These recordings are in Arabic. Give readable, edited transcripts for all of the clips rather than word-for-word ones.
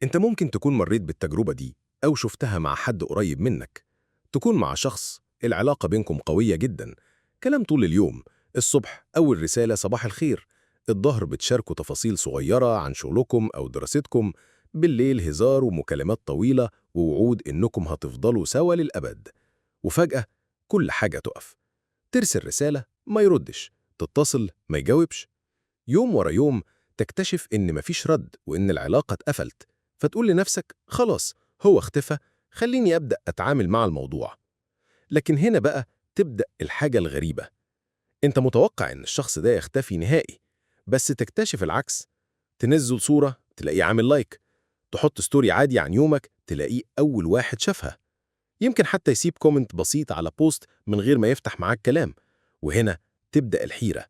انت ممكن تكون مريت بالتجربة دي أو شفتها مع حد قريب منك. تكون مع شخص العلاقة بينكم قوية جدا، كلام طول اليوم، الصبح أول رسالة صباح الخير، الظهر بتشاركوا تفاصيل صغيرة عن شغلكم أو دراستكم، بالليل هزار ومكالمات طويلة ووعود إنكم هتفضلوا سوا للأبد. وفجأة كل حاجة تقف، ترسل رسالة ما يردش، تتصل ما يجاوبش. يوم ورا يوم تكتشف إن مفيش رد وإن العلاقة اتقفلت، فتقول لنفسك خلاص هو اختفى، خليني أبدأ أتعامل مع الموضوع. لكن هنا بقى تبدأ الحاجة الغريبة. أنت متوقع إن الشخص ده يختفي نهائي، بس تكتشف العكس. تنزل صورة تلاقيه عامل لايك، تحط ستوري عادي عن يومك تلاقيه أول واحد شافها، يمكن حتى يسيب كومنت بسيط على بوست من غير ما يفتح معاك كلام. وهنا تبدأ الحيرة،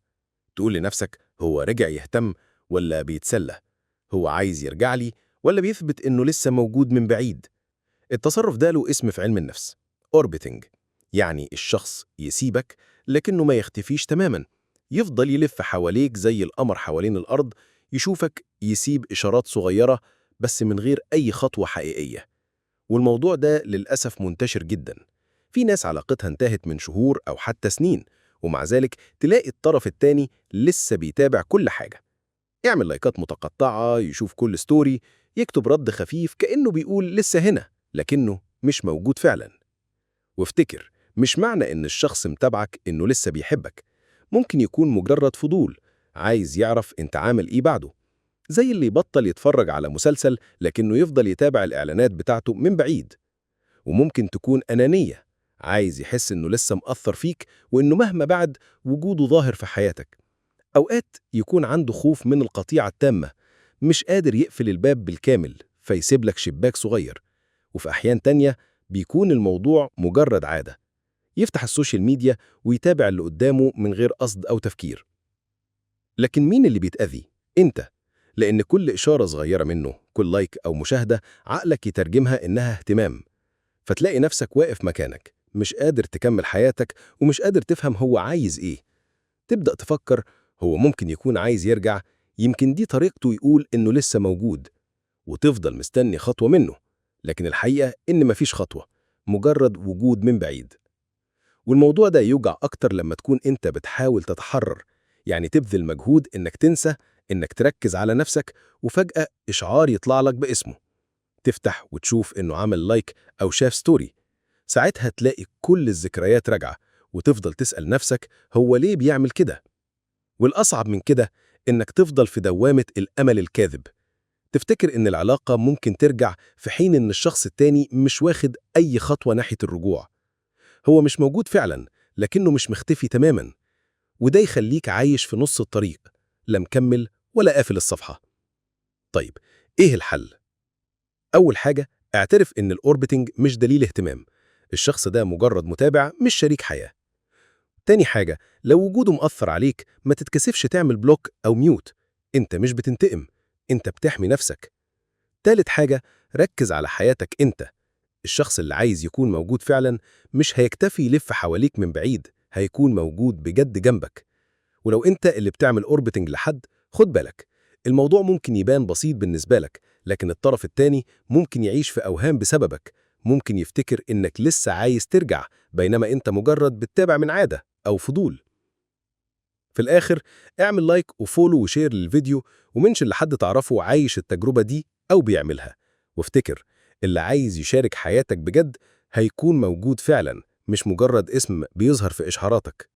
تقول لنفسك هو رجع يهتم ولا بيتسلى؟ هو عايز يرجع لي ولا بيثبت إنه لسه موجود من بعيد؟ التصرف ده له اسم في علم النفس، أوربيتنج، يعني الشخص يسيبك لكنه ما يختفيش تماما، يفضل يلف حواليك زي القمر حوالين الأرض، يشوفك، يسيب إشارات صغيرة بس من غير أي خطوة حقيقية. والموضوع ده للأسف منتشر جدا. في ناس علاقتها انتهت من شهور أو حتى سنين، ومع ذلك تلاقي الطرف التاني لسه بيتابع كل حاجة، يعمل لايكات متقطعة، يشوف كل ستوري، يكتب رد خفيف كأنه بيقول لسه هنا، لكنه مش موجود فعلا. وافتكر، مش معنى إن الشخص متابعك إنه لسه بيحبك، ممكن يكون مجرد فضول، عايز يعرف انت عامل إيه بعده، زي اللي يبطل يتفرج على مسلسل لكنه يفضل يتابع الإعلانات بتاعته من بعيد. وممكن تكون أنانية، عايز يحس إنه لسه مأثر فيك وإنه مهما بعد وجوده ظاهر في حياتك. أوقات يكون عنده خوف من القطيعة التامة، مش قادر يقفل الباب بالكامل فيسيب لك شباك صغير. وفي أحيان تانية بيكون الموضوع مجرد عادة، يفتح السوشيال ميديا ويتابع اللي قدامه من غير قصد أو تفكير. لكن مين اللي بيتأذي؟ أنت، لأن كل إشارة صغيرة منه، كل لايك أو مشاهدة، عقلك يترجمها إنها اهتمام، فتلاقي نفسك واقف مكانك، مش قادر تكمل حياتك ومش قادر تفهم هو عايز إيه. تبدأ تفكر هو ممكن يكون عايز يرجع، يمكن دي طريقته يقول إنه لسه موجود، وتفضل مستني خطوة منه، لكن الحقيقة إن مفيش خطوة، مجرد وجود من بعيد. والموضوع ده يوجع أكتر لما تكون أنت بتحاول تتحرر، يعني تبذل مجهود إنك تنسى، إنك تركز على نفسك، وفجأة إشعار يطلع لك باسمه، تفتح وتشوف إنه عمل لايك أو شاف ستوري. ساعتها تلاقي كل الذكريات راجعة، وتفضل تسأل نفسك هو ليه بيعمل كده؟ والأصعب من كده إنك تفضل في دوامة الأمل الكاذب، تفتكر إن العلاقة ممكن ترجع في حين إن الشخص التاني مش واخد أي خطوة ناحية الرجوع. هو مش موجود فعلا لكنه مش مختفي تماما، وده يخليك عايش في نص الطريق، لا مكمل ولا قافل الصفحة. طيب، إيه الحل؟ أول حاجة، اعترف إن الأوربيتنج مش دليل اهتمام، الشخص ده مجرد متابع مش شريك حياة. تاني حاجة، لو وجوده مأثر عليك ما تتكسفش تعمل بلوك أو ميوت، انت مش بتنتقم، انت بتحمي نفسك. تالت حاجة، ركز على حياتك انت، الشخص اللي عايز يكون موجود فعلا مش هيكتفي يلف حواليك من بعيد، هيكون موجود بجد جنبك. ولو انت اللي بتعمل اوربيتنج لحد، خد بالك، الموضوع ممكن يبان بسيط بالنسبة لك، لكن الطرف التاني ممكن يعيش في أوهام بسببك، ممكن يفتكر إنك لسه عايز ترجع بينما انت مجرد بتتابع من عادة أو فضول. في الآخر، اعمل لايك وفولو وشير للفيديو، ومنشن لحد تعرفه عايش التجربة دي أو بيعملها. وافتكر، اللي عايز يشارك حياتك بجد هيكون موجود فعلا، مش مجرد اسم بيظهر في إشعاراتك.